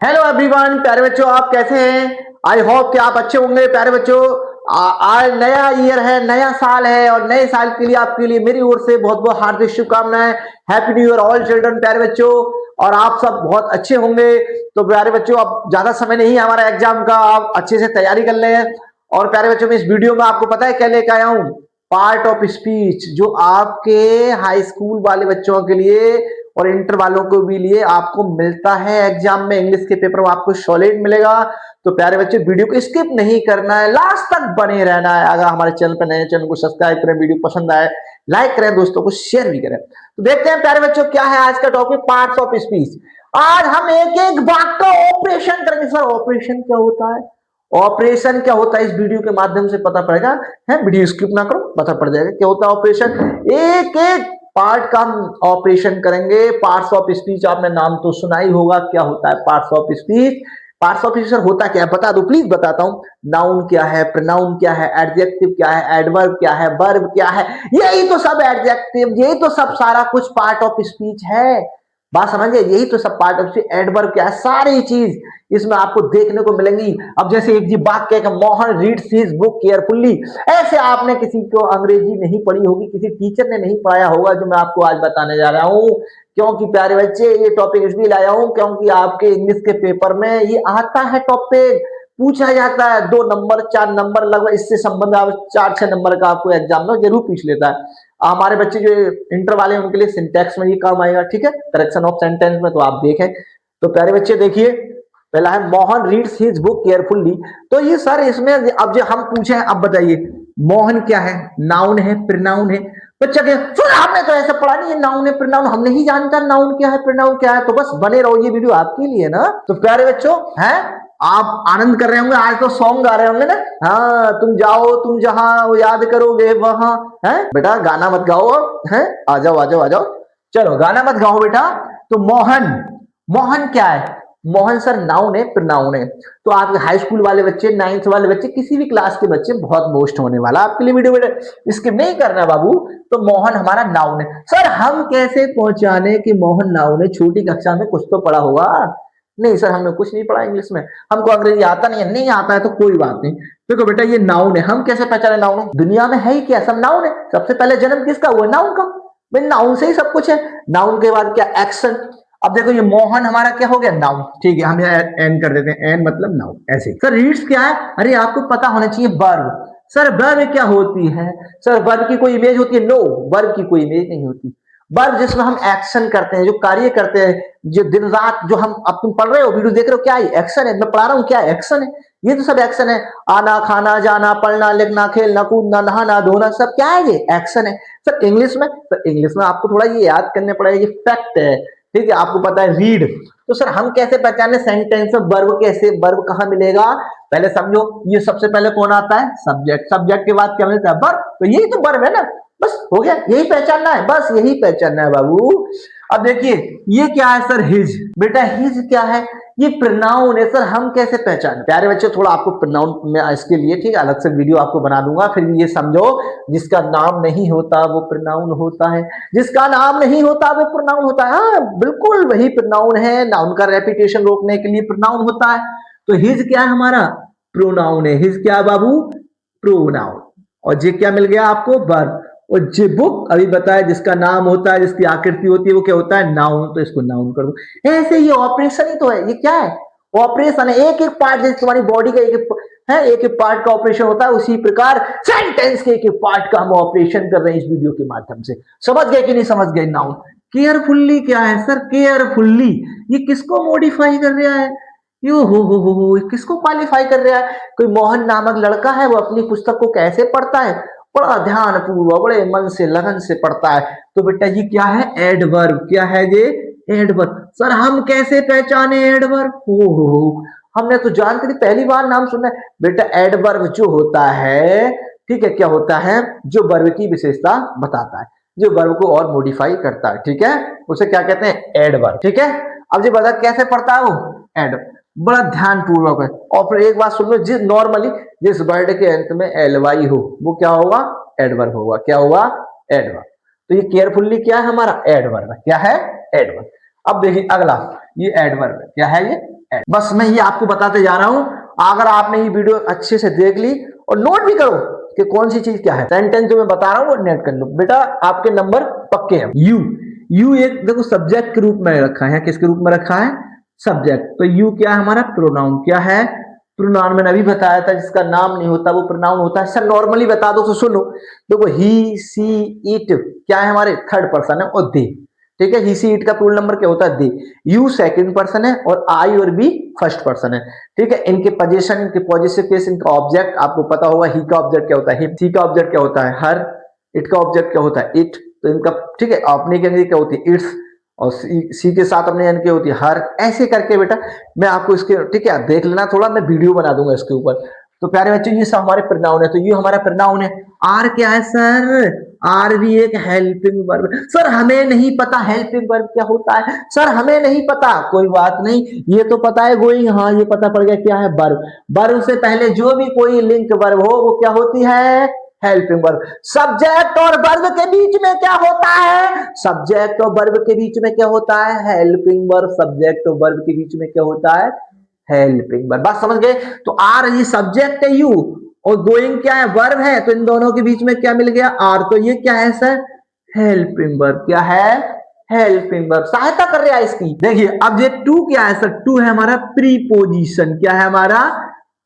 Hello everyone, प्यारे बच्चों, आप कैसे हैं? आई होप कि आप अच्छे होंगे। प्यारे बच्चों, आज नया ईयर है, नया साल है और नए साल के लिए आपके लिए मेरी ओर से बहुत बहुत हार्दिक शुभकामनाएं। Happy new year all children. प्यारे बच्चों, और आप सब बहुत अच्छे होंगे। तो प्यारे बच्चों, अब ज्यादा समय नहीं है हमारा एग्जाम का, आप अच्छे से तैयारी कर लें। और प्यारे बच्चों, मैं इस वीडियो में आपको पता है क्या लेकर आया हूँ? पार्ट ऑफ स्पीच, जो आपके हाई स्कूल वाले बच्चों के लिए और इंटर वालों को भी लिए आपको मिलता है एग्जाम में। इंग्लिश के पेपर में आपको सॉलिड मिलेगा। तो प्यारे बच्चे, वीडियो को स्किप नहीं करना है, लास्ट तक बने रहना है। अगर हमारे चैनल पर नए, चैनल को सब्सक्राइब करें, वीडियो पसंद आए लाइक करें, दोस्तों को शेयर भी करें। तो देखते हैं प्यारे बच्चों, क्या है आज का टॉपिक, पार्ट्स ऑफ स्पीच। आज हम एक एक वाक्य का ऑपरेशन करेंगे। सर, ऑपरेशन क्या होता है? ऑपरेशन क्या होता है इस वीडियो के माध्यम से पता पड़ेगा। है, वीडियो स्किप ना करो, पता पड़ जाएगा क्या होता है ऑपरेशन। एक एक पार्ट का हम ऑपरेशन करेंगे। पार्ट्स ऑफ स्पीच आपने नाम तो सुना ही होगा, क्या होता है parts of speech? Parts of speech होता क्या है बता दो प्लीज, बताता हूं। नाउन क्या है, प्रोनाउन क्या है, एडजेक्टिव क्या है, एडवर्ब क्या है, वर्ब क्या है, यही तो सब एडजेक्टिव, यही तो सब सारा कुछ पार्ट ऑफ स्पीच है। बात समझिए, यही तो सब पार्ट ऑफ स्पीच। एडवर्ब क्या है, सारी चीज इसमें आपको देखने को मिलेंगी। अब जैसे एक जी वाक्य है कि Mohan reads his book carefully, ऐसे आपने किसी को अंग्रेजी नहीं पढ़ी होगी, किसी टीचर ने नहीं पढ़ाया होगा, जो मैं आपको आज बताने जा रहा हूं। क्योंकि प्यारे बच्चे, ये टॉपिक इसलिए लाया हूं क्योंकि आपके इंग्लिश के पेपर में ये आता है टॉपिक, पूछा जाता है। 2 नंबर 4 नंबर लगभग इससे संबंध 4-6 नंबर का आपको एग्जाम में जरूर पूछ लेता है। हमारे बच्चे जो इंटर वाले हैं उनके लिए सिंटैक्स में ये काम आएगा, ठीक है, करेक्शन ऑफ सेंटेंस में। तो आप देखें, तो प्यारे बच्चे देखिए, पहला है Mohan reads his book carefully. तो ये सर इसमें अब जो हम पूछे हैं, अब बताइए मोहन क्या है? नाउन है, प्रोनाउन है? बच्चा के सर आपने तो ऐसा पढ़ा नहीं है, नाउन है प्रोनाउन हम नहीं जानता नाउन क्या है प्रोनाउन क्या है। तो बस बने रहो, ये वीडियो आपके लिए ना। तो प्यारे बच्चों, हैं आप आनंद कर रहे होंगे, आज तो सॉन्ग गा रहे होंगे ना। हाँ, तुम जाओ तुम जहां याद करोगे वहां। है बेटा, गाना मत गाओ, है आ जाओ आ जाओ आ जाओ, चलो गाना मत गाओ बेटा। तो मोहन, मोहन क्या है? मोहन सर नाउन है, प्रोनाउन है। तो आपके हाई स्कूल वाले बच्चे, 9th वाले बच्चे, किसी भी क्लास के बच्चे, बहुत मोस्ट होने वाला आपके लिए वीडियो स्किप नहीं करना बाबू। तो मोहन हमारा नाउन है। सर हम कैसे पहचाने कि मोहन नाउन है? छोटी कक्षा में कुछ तो पढ़ा होगा। नहीं सर, हमने कुछ नहीं पढ़ा इंग्लिश में, हमको अंग्रेजी आता नहीं है। नहीं आता है तो कोई बात नहीं। देखो बेटा, ये नाउन है, हम कैसे पहचाने नाउन है? दुनिया में है ही क्या, सब नाउन है। सबसे पहले जन्म किसका हुआ? नाउन का। भाई नाउन से ही सब कुछ है। नाउन के बाद क्या? एक्शन। अब देखो, ये मोहन हमारा क्या हो गया? नाउन। ठीक है, हम एन कर देते हैं, एन मतलब नाउन। ऐसे सर रीड्स क्या है? अरे आपको पता होना चाहिए, वर्ब। सर वर्ब क्या होती है? सर वर्ब की कोई इमेज होती है? नो, वर्ब की कोई इमेज नहीं होती। वर्ब जिसमें हम एक्शन करते हैं, जो कार्य करते हैं, जो दिन रात जो हम, अब तुम पढ़ रहे हो, वीडियो देख रहे हो, क्या है? एक्शन है। मैं पढ़ा रहा हूँ, क्या एक्शन है? ये तो सब एक्शन है। आना, खाना, जाना, पढ़ना, लिखना, खेलना, कूदना, नहाना, धोना, सब क्या है? ये एक्शन है। सर इंग्लिश में, तो इंग्लिश में आपको थोड़ा ये याद करने पड़ेगा, ये फैक्ट है। ठीक है, आपको पता है रीड। तो सर हम कैसे पहचाने सेंटेंस में वर्ब? कैसे वर्ब कहां मिलेगा? पहले समझो, ये सबसे पहले कौन आता है? सब्जेक्ट। सब्जेक्ट के बाद क्या मिलता है? वर्ब। तो यही तो वर्ब है ना, बस हो गया, यही पहचानना है, बस यही पहचानना है बाबू। अब देखिए, ये क्या है सर? हिज। बेटा हिज क्या है? ये प्रोनाउन है। सर हम कैसे पहचाने? प्यारे बच्चे, थोड़ा आपको प्रोनाउन में इसके लिए, ठीक है, अलग से वीडियो आपको बना दूंगा। फिर ये समझो, जिसका नाम नहीं होता वो प्रोनाउन होता है, जिसका नाम नहीं होता वो प्रोनाउन होता है। हाँ बिल्कुल वही प्रोनाउन है, नाउन का रेपिटेशन रोकने के लिए प्रोनाउन होता है। तो हिज क्या है हमारा? प्रोनाउन है। हिज क्या है बाबू? प्रोनाउन। और जे क्या मिल गया आपको? वर्ब। और जे बुक अभी बताया, जिसका नाम होता है, जिसकी आकृति होती है, वो क्या होता है? नाउन। तो इसको नाउन कर दो। ऐसे ये ऑपरेशन ही तो है। ये क्या है? ऑपरेशन है। एक एक पार्ट, जैसे तुम्हारी बॉडी का एक है, एक एक पार्ट का ऑपरेशन होता है, उसी प्रकार सेंटेंस के एक एक पार्ट का हम ऑपरेशन कर रहे हैं इस वीडियो के माध्यम से। समझ गए कि नहीं समझ गए? नाउन। केयरफुल्ली क्या है सर? केयरफुल्ली ये किसको मॉडिफाई कर रहा है? यो हो, किसको क्वालिफाई कर रहा है? कोई मोहन नामक लड़का है, वो अपनी पुस्तक को कैसे पढ़ता है? बड़ा ध्यान पूर्वक, बड़े मन से, लगन से पढ़ता है। तो बेटा ये क्या है? एडवर्ब। क्या है ये? एडवर्ब। सर हम कैसे पहचाने एडवर्ब? हो, हमने तो जानते थे, पहली बार नाम सुना है। बेटा एडवर्ब जो होता है, ठीक है, क्या होता है? जो वर्ब की विशेषता बताता है, जो वर्ब को और मॉडिफाई करता है, ठीक है, उसे क्या कहते हैं? एडवर्ब। ठीक है, अब जो बता कैसे पढ़ता है वो? एडवर्ब। बड़ा ध्यान पूर्वक है। और फिर एक बात सुन लो, जिस नॉर्मली जिस वर्ड के अंत में एल वाई हो, वो क्या होगा? एडवर्ब होगा। क्या होगा? एडवर्ब। तो ये केयरफुल्ली क्या है हमारा? एडवर्ब है। क्या है? एडवर्ब। अब देखिए अगला, ये एडवर्ब है। क्या है ये? एट। बस मैं ये आपको बताते जा रहा हूं, अगर आपने ये वीडियो अच्छे से देख ली और नोट भी करो कि कौन सी चीज क्या है, सेंटेंस जो मैं बता रहा हूं वो नोट कर लो बेटा, आपके नंबर पक्के हैं। यू एक देखो सब्जेक्ट के रूप में रखा है, किसके रूप में रखा है, सब्जेक्ट। तो यू क्या है हमारा, प्रोनाउन। क्या है, प्रोनाउन। मैंने अभी बताया था जिसका नाम नहीं होता वो प्रोनाउन होता है। सर नॉर्मली बता दो तो सुनो, देखो ही सी इट क्या है हमारे थर्ड पर्सन है और दे, ठीक है। ही सी इट का प्लूरल नंबर क्या होता है, दे। यू सेकंड पर्सन है और आई और बी फर्स्ट पर्सन है, ठीक है। इनके पोजीशन, इनके पॉजिटिव केस, इनका ऑब्जेक्ट आपको पता होगा। ही का ऑब्जेक्ट क्या होता है, ही। सी का ऑब्जेक्ट क्या होता है, हर। इट का ऑब्जेक्ट क्या होता है, इट। तो इनका ठीक है, अपने के अंदर क्या होती है, इट्स। और सी के साथ अपने की होती है हर। ऐसे करके बेटा मैं आपको इसके, ठीक है, देख लेना थोड़ा, मैं वीडियो बना दूंगा इसके ऊपर। तो प्यारे बच्चों ये सब हमारे प्रोनाउन है। तो ये हमारा प्रोनाउन है। आर क्या है सर, आर भी एक हेल्पिंग वर्ब। सर हमें नहीं पता हेल्पिंग वर्ब क्या होता है, सर हमें नहीं पता, कोई बात नहीं, ये तो पता है गोइंग, हाँ ये पता पड़ गया क्या है, वर्ब। वर्ब से पहले जो भी कोई लिंक वर्ब हो वो क्या होती है, हेल्पिंग वर्ब। सब्जेक्ट और वर्ब के बीच में क्या होता है, सब्जेक्ट और वर्ब के बीच में क्या होता है, हेल्पिंग वर्ब। सब्जेक्ट और वर्ब के बीच में क्या होता है, हेल्पिंग वर्ब। बात समझ गए। तो आर ये सब्जेक्ट है, यू और गोइंग क्या है, वर्ब है। तो इन दोनों के बीच में क्या मिल गया, आर। तो ये क्या है सर, हेल्पिंग वर्ब। क्या है, हेल्पिंग वर्ब, सहायता कर रहा है इसकी। देखिए अब ये टू क्या है सर, टू है हमारा प्रीपोजिशन। क्या है हमारा,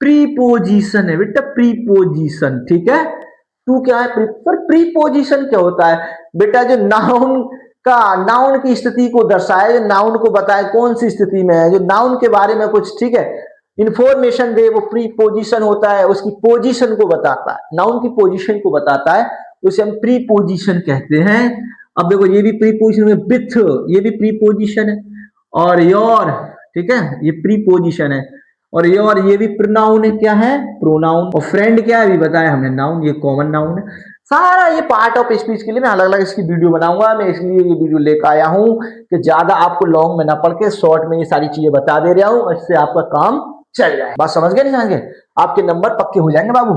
प्रीपोजिशन है बेटा, प्रीपोजिशन, ठीक है। टू क्या है, सर प्रीपोजिशन क्या होता है बेटा, जो नाउन का, नाउन की स्थिति को दर्शाए, जो नाउन को बताए कौन सी स्थिति में है, जो नाउन के बारे में कुछ, ठीक है, इंफॉर्मेशन दे, वो प्रीपोजिशन होता है। उसकी पोजीशन को बताता है, नाउन की पोजीशन को बताता है, उसे हम प्रीपोजिशन कहते हैं। अब देखो ये भी प्रीपोजिशन है, विथ ये भी प्रीपोजिशन है, और योर, ठीक है, ये प्रीपोजिशन है। और योर ये भी प्रोनाउन है, क्या है, प्रोनाउन। और फ्रेंड क्या है अभी बताया हमने, नाउन, ये कॉमन नाउन है। सारा ये पार्ट ऑफ स्पीच के लिए मैं अलग अलग इसकी वीडियो बनाऊंगा। मैं इसलिए ये वीडियो लेकर आया हूं कि ज्यादा आपको लॉन्ग में ना पढ़ के शॉर्ट में ये सारी चीजें बता दे रहा हूं, इससे आपका काम चल जाए। बात समझ गए नहीं समझ गए, आपके नंबर पक्के हो जाएंगे बाबू।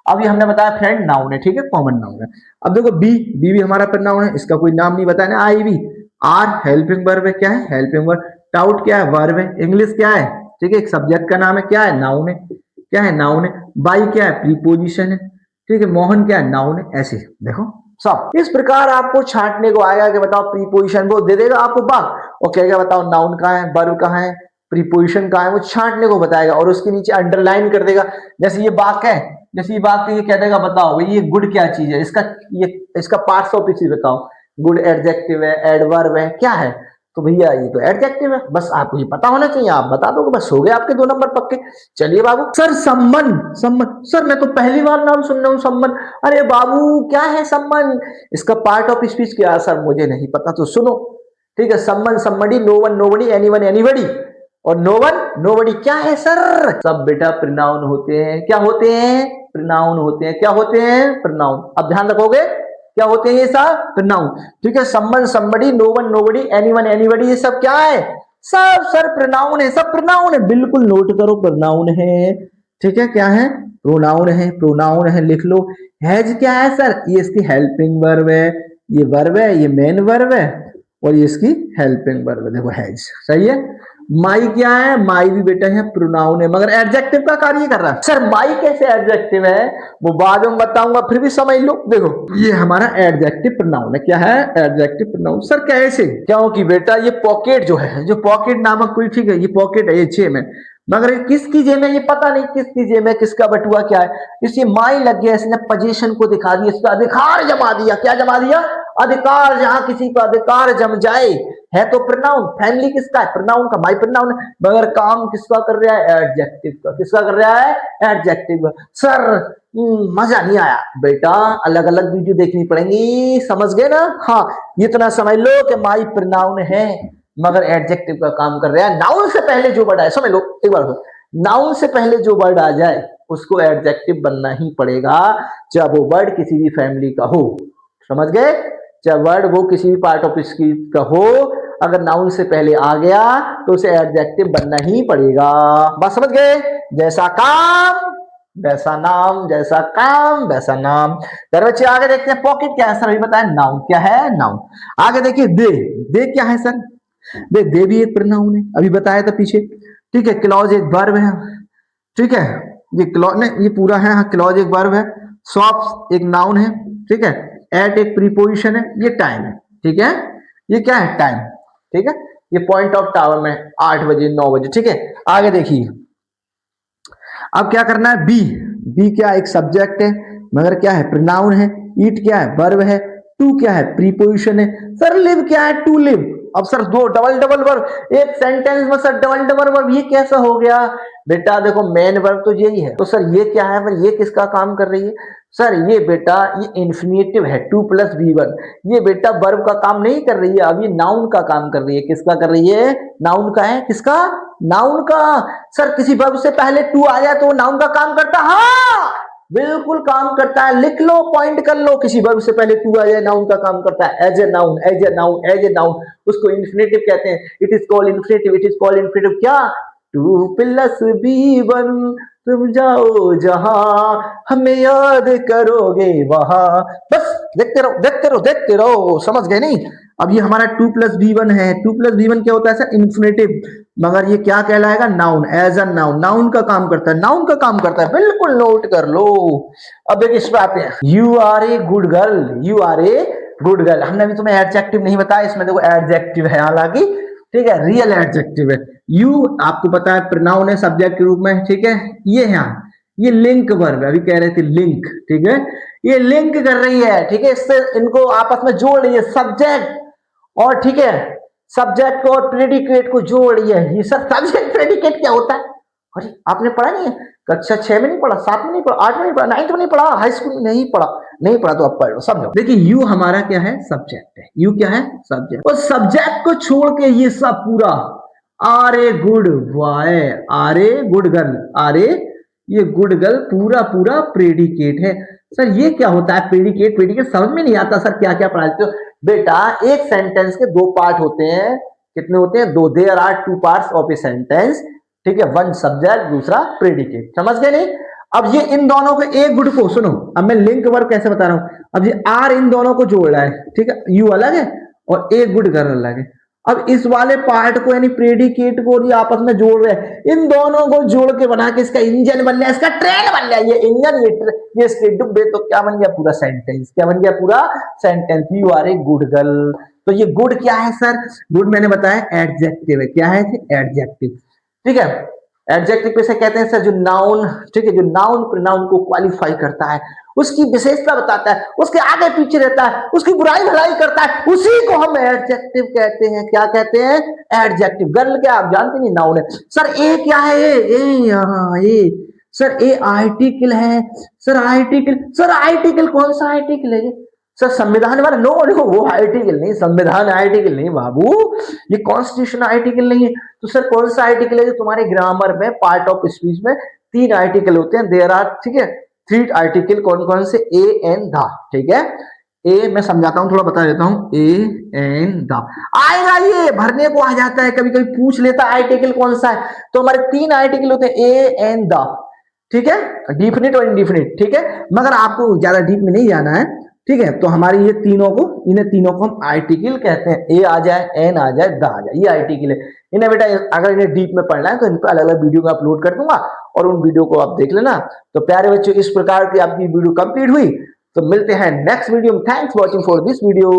अब ये हमने बताया फ्रेंड नाउन है, ठीक है, कॉमन नाउन है। अब देखो बी, बी भी हमारा प्रोनाउन है, इसका कोई नाम नहीं बताया ना, आई भी। आर हेल्पिंग वर्ब है, क्या है, हेल्पिंग वर्ब। टाउट क्या है, वर्ब है। इंग्लिश क्या है, ठीक है, एक सब्जेक्ट का नाम है, क्या है, नाउन है, क्या है, नाउन है। बाई क्या है, प्रीपोजिशन है, ठीक है। मोहन क्या है, नाउन है। ऐसे देखो सब इस प्रकार आपको छांटने को आएगा कि बताओ प्रीपोजिशन, वो दे देगा आपको बाग और कहेगा बताओ नाउन कहाँ है, वर्ब कहाँ है, प्रीपोजिशन कहाँ है, वो छांटने को बताएगा और उसके नीचे अंडरलाइन कर देगा। जैसे ये बाग है, जैसे ये बाग ये कह देगा बताओ ये गुड क्या चीज है, इसका ये इसका पार्ट्स ऑफ स्पीच बताओ। गुड एडजेक्टिव है, एडवर्ब है, क्या है, तो भैया ये तो एडजेक्टिव है। बस आपको ये पता होना चाहिए, आप बता दो, बस हो गए आपके 2 नंबर पक्के। चलिए बाबू। सर सम्मन, सम्मन, सर मैं तो पहली बार नाम सुन रहा हूँ सम्मन। अरे बाबू क्या है सम्मन, इसका पार्ट ऑफ स्पीच क्या है, सर मुझे नहीं पता, तो सुनो, ठीक है। Someone, somebody, no one, nobody, anyone, anybody, और नो वन, नोबडी क्या है सर, सब बेटा प्रोनाउन होते हैं। क्या होते हैं, प्रोनाउन होते हैं। क्या होते हैं, प्रोनाउन। अब ध्यान रखोगे क्या होते हैं ये सब, प्रोनाउन, ठीक है। Someone, somebody, no one, nobody, anyone, anybody, ये सब क्या है, सब सर प्रोनाउन है, सब प्रोनाउन है। बिल्कुल नोट करो, प्रोनाउन है, ठीक है। क्या है, प्रोनाउन है, प्रोनाउन है, लिख लो। हैज क्या है सर, ये इसकी हेल्पिंग वर्ब है, ये वर्ब है, ये मेन वर्ब है, और ये इसकी हेल्पिंग वर्ब है। देखो हैज, सही है। माई क्या है, माई भी बेटा है प्रोनाउन है, मगर एडजेक्टिव का कार्य कर रहा है। सर माई कैसे एडजेक्टिव है, वो बाद में बताऊंगा, फिर भी समझ लो। देखो ये हमारा एडजेक्टिव प्रोनाउन है। क्या है, एडजेक्टिव प्रोनाउन। सर कैसे, क्योंकि बेटा ये पॉकेट जो है, जो पॉकेट नामक कोई, ठीक है, ये पॉकेट है, ये जेब है, मगर किसकी जेब है ये पता नहीं, किसकी जेब है, किसका बटुआ क्या है, इसलिए माई लग गया, इसने पोजीशन को दिखा दिया, इसका अधिकार जमा दिया। क्या जमा दिया, अधिकार। जहां किसी का अधिकार जम जाए है तो प्रोनाउन। फैमिली किसका है, प्रोनाउन का, माई प्रोनाउन है, मगर काम किसका कर रहा है, एडजेक्टिव का। किसका कर रहा है, एडजेक्टिव। सर मजा नहीं आया बेटा, अलग अलग वीडियो देखनी पड़ेंगी, समझ गए ना। हाँ इतना समझ लो कि माई प्रोनाउन है मगर एडजेक्टिव का काम कर रहा है। नाउन से पहले जो वर्ड आए, समझ लो एक बार, नाउन से पहले जो वर्ड आ जाए उसको एडजेक्टिव बनना ही पड़ेगा, चाहे वो वर्ड किसी भी फैमिली का हो। समझ गए, चाहे वर्ड वो किसी भी पार्ट ऑफ स्पीच का हो, अगर नाउन से पहले आ गया तो उसे एडजेक्टिव बनना ही पड़ेगा। बस समझ गए, जैसा काम वैसा नाम, जैसा काम वैसा नाम। तेरे बच्चे आगे देखते हैं, पॉकेट क्या है सर, अभी बताया, नाउन। क्या है, नाउन। आगे देखिए दे, दे क्या है सर, दे, दे भी एक प्रोनाउन है, अभी बताया था पीछे, ठीक है, क्लॉज एक वर्ब है, ठीक है, ये क्लॉज नहीं, ये पूरा है, हाँ क्लॉज एक वर्ब है, शॉप्स एक नाउन है, ठीक है, एट एक प्रीपोजिशन है, ये टाइम है, ठीक है, ये क्या है टाइम, ठीक है, ये पॉइंट ऑफ टावर में 8 बजे 9 बजे, ठीक है। आगे देखिए, अब क्या करना है, बी, बी क्या एक सब्जेक्ट है मगर क्या है प्रोनाउन है, ईट क्या है वर्ब है, टू क्या है प्रीपोजिशन है, सर लिव क्या है टू लिव। अब सर दो डबल डबल वर्ब एक सेंटेंस में, सर डबल डबल वर्ब ये कैसा हो गया बेटा, देखो मेन वर्ब तो यही है, तो सर ये क्या है, पर ये किसका काम कर रही है, सर ये बेटा ये इन्फिनेटिव है 2 + V1, ये बेटा वर्ब का काम नहीं कर रही है, अब ये नाउन का काम कर रही है, किसका कर रही है, नाउन का है, किसका, नाउन का। सर किसी वर्ब से पहले टू आ जाए तो वो नाउन का काम करता, हाँ बिल्कुल काम करता है, लिख लो पॉइंट कर लो, किसी वर्ब से पहले टू आ जाए नाउन का काम करता है, as a noun as a noun as a noun, उसको इन्फिनेटिव कहते हैं, it is called infinitive, it is called infinitive, क्या 2 + V1, तुम जाओ जहां हमें याद करोगे वहां, बस देखते रहो देखते रहो देखते रहो, समझ गए नहीं। अब ये हमारा 2 + V1 है, 2 + V1 क्या होता है सर, इन्फिनेटिव, मगर ये क्या कहलाएगा, noun, as a noun, noun का काम करता है, नाउन का काम करता है, बिल्कुल नोट कर लो। अब देखिए इस पे आते हैं, you are a good girl, you are a good girl, हमने अभी तुम्हें एडजेक्टिव नहीं बताया, इसमें देखो एडजेक्टिव है हालांकि, ठीक है, रियल एडजेक्टिव है। यू आपको पता है प्रोनाउन है सब्जेक्ट के रूप में, ठीक है, ये है, ये लिंक वर्ब है, अभी कह रहे थे लिंक, ठीक है, ये लिंक कर रही है, ठीक है, इससे इनको आपस में जोड़ रही है, सब्जेक्ट और, ठीक है, सब्जेक्ट और प्रेडिकेट को जोड़ रही है। ये सब सब्जेक्ट प्रेडिकेट क्या होता है, अरे आपने पढ़ा नहीं है, कक्षा 6 में नहीं पढ़ा, 7 में नहीं पढ़ा, 8 में नहीं पढ़ा, 9 में नहीं पढ़ा, हाई स्कूल में नहीं पढ़ा, नहीं पढ़ा तो आप पढ़ लो, समझो। देखिए यू हमारा क्या है, सब्जेक्ट है, यू क्या है सब्जेक्ट, और सब्जेक्ट को छोड़ के ये सब पूरा, are a good boy, are a good girl, are a ये गुड गर्ल पूरा पूरा प्रेडिकेट है। सर ये क्या होता है प्रेडिकेट, प्रेडिकेट समझ में नहीं आता सर, क्या क्या पढ़ाते हो बेटा, एक सेंटेंस के 2 पार्ट होते हैं, कितने होते हैं 2, there are 2 parts of a sentence, ठीक है, वन सब्जेक्ट दूसरा प्रेडिकेट, समझ गए नहीं। अब ये इन दोनों को एक गुड को सुनो, अब मैं लिंक वर्ब कैसे बता रहा हूं, अब ये आर इन दोनों को जोड़ रहा है, ठीक है, यू अलग है और एक गुड गर्ल अलग है, अब इस वाले पार्ट को यानी प्रेडिकेट को ये आपस में जोड़ रहे हैं, इन दोनों को जोड़ के बना के इसका इंजन बन गया, इसका ट्रेन बन गया, ये इंजन ये इसके डुब्बे, तो क्या बन गया पूरा सेंटेंस, क्या बन गया पूरा sentence, you are a good girl. तो ये गुड क्या है सर, गुड मैंने बताया एडजेक्टिव है, क्या है एडजेक्टिव, ठीक है, एडजेक्टिव किसे कहते हैं सर, जो नाउन, ठीक है, जो नाउन प्रोनाउन को क्वालिफाई करता है, उसकी विशेषता बताता है, उसके आगे पीछे रहता है, उसकी बुराई भलाई करता है, उसी को हम एडजेक्टिव कहते हैं, क्या कहते हैं एडजेक्टिव। गर्ल क्या आप जानते नहीं, नाउन है। सर ए क्या है, ए यहाँ ए, सर ए आर्टिकल है, सर आर्टिकल, सर आर्टिकल कौन सा आर्टिकल है, सर संविधान वाला, नो नो वो आर्टिकल नहीं, संविधान आर्टिकल नहीं बाबू, ये कॉन्स्टिट्यूशन आर्टिकल नहीं है। तो सर कौन सा आर्टिकल है, जो तुम्हारे ग्रामर में पार्ट ऑफ स्पीच में 3 आर्टिकल होते हैं, देयर आर, ठीक है, 3 आर्टिकल, कौन कौन से, ए एन द, ठीक है, ए मैं समझाता हूं, थोड़ा बता देता हूं, ए एन द आएगा, ये भरने को आ जाता है, कभी कभी पूछ लेता है आर्टिकल कौन सा है, तो हमारे 3 आर्टिकल होते हैं, ए एन द, ठीक है, डिफिनिट और इंडिफिनिट, ठीक है, मगर आपको ज्यादा डीप में नहीं जाना है, ठीक है, तो हमारी ये तीनों को, इन्हें तीनों को हम आर्टिकल कहते हैं, ए आ जाए, एन आ जाए, द आ जाए, ये आर्टिकल है। इन्हें बेटा अगर इन्हें डीप में पढ़ना है तो इन पर अलग अलग वीडियो को अपलोड कर दूंगा और उन वीडियो को आप देख लेना। तो प्यारे बच्चों, इस प्रकार की आपकी वीडियो कंप्लीट हुई, तो मिलते हैं नेक्स्ट वीडियो में। Thanks watching for this video.